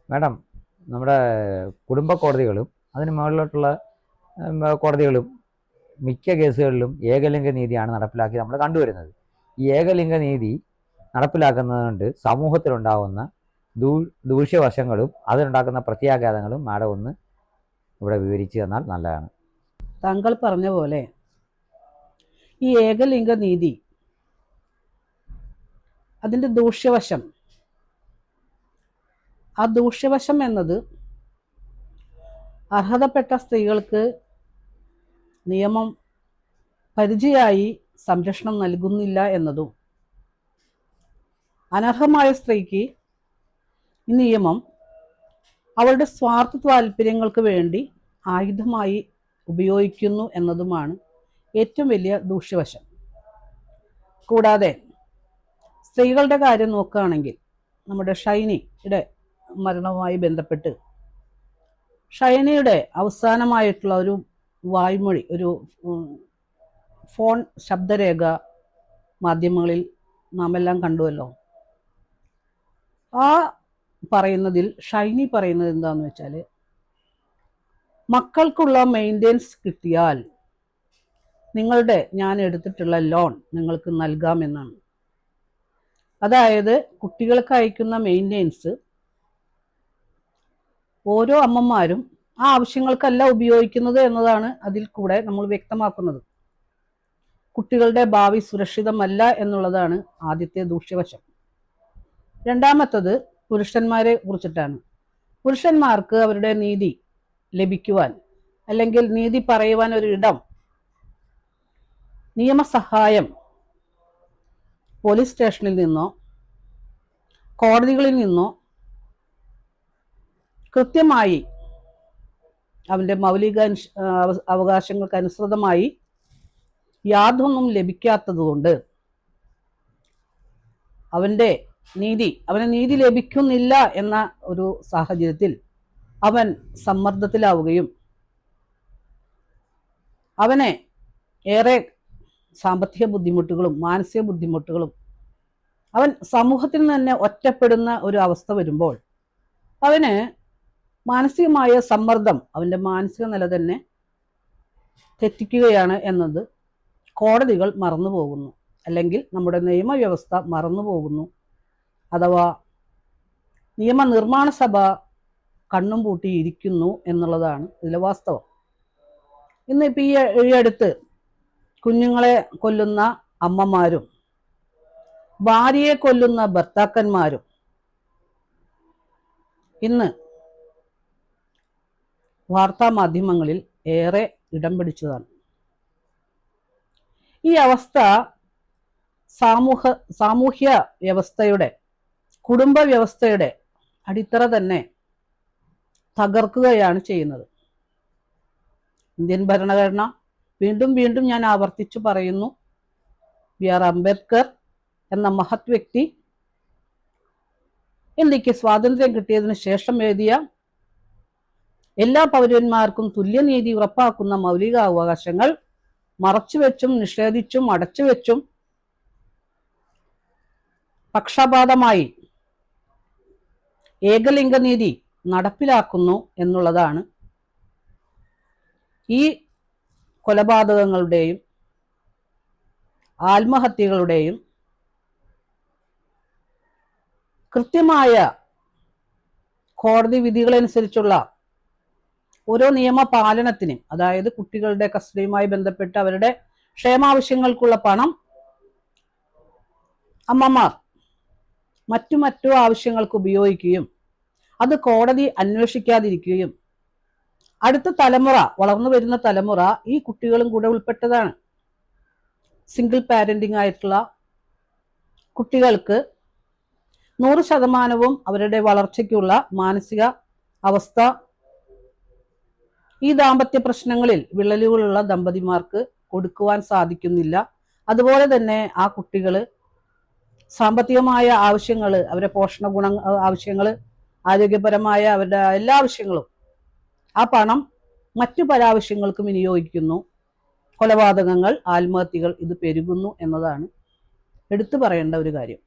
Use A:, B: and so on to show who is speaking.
A: Madam, നമ്മുടെ കുടുംബ കോടതികളും അതിന് മുകളിലോട്ടുള്ള കോടതികളും മിക്ക കേസുകളിലും ഏകലിംഗ നീതിയാണ് നടപ്പിലാക്കി നമ്മൾ കണ്ടുവരുന്നത്. ഈ ഏകലിംഗ നീതി നടപ്പിലാക്കുന്നതുകൊണ്ട് സമൂഹത്തിലുണ്ടാകുന്ന ദൂഷ്യവശങ്ങളും അതിനുണ്ടാക്കുന്ന പ്രത്യാഘാതങ്ങളും മാഡം ഒന്ന് ഇവിടെ വിവരിച്ചു തന്നാൽ നല്ലതാണ്.
B: താങ്കൾ പറഞ്ഞ പോലെ ഈ ഏകലിംഗ നീതി അതിൻ്റെ ദൂഷ്യവശം, ആ ദൂഷ്യവശം എന്നത് അർഹതപ്പെട്ട സ്ത്രീകൾക്ക് നിയമം പരിചയായി സംരക്ഷണം നൽകുന്നില്ല എന്നതും, അനർഹമായ സ്ത്രീക്ക് ഈ നിയമം അവളുടെ സ്വാർത്ഥ താല്പര്യങ്ങൾക്ക് വേണ്ടി ആയുധമായി ഉപയോഗിക്കുന്നു എന്നതുമാണ് ഏറ്റവും വലിയ ദൂഷ്യവശം. കൂടാതെ സ്ത്രീകളുടെ കാര്യം നോക്കുകയാണെങ്കിൽ നമ്മുടെ ഷൈനിയുടെ മരണവുമായി ബന്ധപ്പെട്ട് ഷൈനിയുടെ അവസാനമായിട്ടുള്ള ഒരു വായ്മൊഴി, ഒരു ഫോൺ ശബ്ദരേഖ മാധ്യമങ്ങളിൽ നാം എല്ലാം കണ്ടുവല്ലോ. ആ പറയുന്നതിൽ ഷൈനി പറയുന്നത് എന്താന്ന് വെച്ചാൽ, മക്കൾക്കുള്ള മെയിൻ്റെനൻസ് കിട്ടിയാൽ ഞാൻ എടുത്തിട്ടുള്ള ലോൺ നിങ്ങൾക്ക് നൽകാമെന്നാണ്. അതായത് കുട്ടികൾക്ക് അയക്കുന്ന മെയിൻ്റെനൻസ് ഓരോ അമ്മമാരും ആ ആവശ്യങ്ങൾക്കല്ല ഉപയോഗിക്കുന്നത് എന്നതാണ് അതിൽ കൂടെ നമ്മൾ വ്യക്തമാക്കുന്നത്. കുട്ടികളുടെ ഭാവി സുരക്ഷിതമല്ല എന്നുള്ളതാണ് ആദ്യത്തെ ദൂഷ്യവശം. രണ്ടാമത്തത് പുരുഷന്മാരെ കുറിച്ചിട്ടാണ്. പുരുഷന്മാർക്ക് അവരുടെ നീതി ലഭിക്കുവാൻ, അല്ലെങ്കിൽ നീതി പറയുവാൻ ഒരു ഇടം, നിയമസഹായം പോലീസ് സ്റ്റേഷനിൽ നിന്നോ കോടതികളിൽ നിന്നോ കൃത്യമായി അവൻ്റെ മൗലിക അവകാശങ്ങൾക്ക് അനുസൃതമായി യാതൊന്നും ലഭിക്കാത്തതുകൊണ്ട് അവന് നീതി ലഭിക്കുന്നില്ല എന്ന ഒരു സാഹചര്യത്തിൽ അവൻ സമ്മർദ്ദത്തിലാവുകയും അവനെ ഏറെ സാമ്പത്തിക ബുദ്ധിമുട്ടുകളും മാനസിക ബുദ്ധിമുട്ടുകളും, അവൻ സമൂഹത്തിൽ തന്നെ ഒറ്റപ്പെടുന്ന ഒരു അവസ്ഥ വരുമ്പോൾ അവന് മാനസികമായ സമ്മർദ്ദം അവൻ്റെ മാനസിക നില തന്നെ തെറ്റിക്കുകയാണ് എന്നത് കോടതികൾ മറന്നു പോകുന്നു, അല്ലെങ്കിൽ നമ്മുടെ നിയമവ്യവസ്ഥ മറന്നു പോകുന്നു, അഥവാ നിയമനിർമ്മാണ സഭ കണ്ണും പൂട്ടിയിരിക്കുന്നു എന്നുള്ളതാണ് ഇതിലെ വാസ്തവം. ഇന്നിപ്പോൾ ഈ അടുത്ത് കുഞ്ഞുങ്ങളെ കൊല്ലുന്ന അമ്മമാരും ഭാര്യയെ കൊല്ലുന്ന ഭർത്താക്കന്മാരും ഇന്ന് വാർത്താ മാധ്യമങ്ങളിൽ ഏറെ ഇടം പിടിച്ചതാണ്. ഈ അവസ്ഥ സാമൂഹ്യ വ്യവസ്ഥയുടെ, കുടുംബ വ്യവസ്ഥയുടെ അടിത്തറ തന്നെ തകർക്കുകയാണ് ചെയ്യുന്നത്. ഇന്ത്യൻ ഭരണഘടന വീണ്ടും വീണ്ടും ഞാൻ ആവർത്തിച്ചു പറയുന്നു, B.R. അംബേദ്കർ എന്ന മഹത് വ്യക്തി ഇന്ത്യക്ക് സ്വാതന്ത്ര്യം കിട്ടിയതിനു ശേഷം എഴുതിയ എല്ലാ പൗരന്മാർക്കും തുല്യനീതി ഉറപ്പാക്കുന്ന മൗലിക അവകാശങ്ങൾ മറച്ചുവെച്ചും നിഷേധിച്ചും അടച്ചുവെച്ചും പക്ഷപാതമായി ഏകലിംഗ നീതി നടപ്പിലാക്കുന്നു എന്നുള്ളതാണ് ഈ കൊലപാതകങ്ങളുടെയും ആത്മഹത്യകളുടെയും കൃത്യമായ കോടതി വിധികളനുസരിച്ചുള്ള ഓരോ നിയമപാലനത്തിനും, അതായത് കുട്ടികളുടെ കസ്റ്റഡിയുമായി ബന്ധപ്പെട്ട് അവരുടെ ക്ഷേമാവശ്യങ്ങൾക്കുള്ള പണം അമ്മമാർ മറ്റു ആവശ്യങ്ങൾക്ക് ഉപയോഗിക്കുകയും അത് കോടതി അന്വേഷിക്കാതിരിക്കുകയും അടുത്ത തലമുറ, വളർന്നു വരുന്ന തലമുറ ഈ കുട്ടികളും കൂടെ ഉൾപ്പെട്ടതാണ്. സിംഗിൾ പാരന്റിംഗ് ആയിട്ടുള്ള കുട്ടികൾക്ക് 100% അവരുടെ വളർച്ചയ്ക്കുള്ള മാനസിക അവസ്ഥ ഈ ദാമ്പത്യ പ്രശ്നങ്ങളിൽ വിള്ളലുകളുള്ള ദമ്പതിമാർക്ക് കൊടുക്കുവാൻ സാധിക്കുന്നില്ല. അതുപോലെ തന്നെ ആ കുട്ടികൾ സാമ്പത്തികമായ ആവശ്യങ്ങൾ, അവരുടെ പോഷണ ആവശ്യങ്ങൾ, ആരോഗ്യപരമായ അവരുടെ എല്ലാ ആവശ്യങ്ങളും, ആ പണം മറ്റു പല ആവശ്യങ്ങൾക്കും വിനിയോഗിക്കുന്നു. കൊലപാതകങ്ങൾ, ആത്മഹത്യകൾ ഇത് പെരുകുന്നു എന്നതാണ് എടുത്തു പറയേണ്ട ഒരു കാര്യം.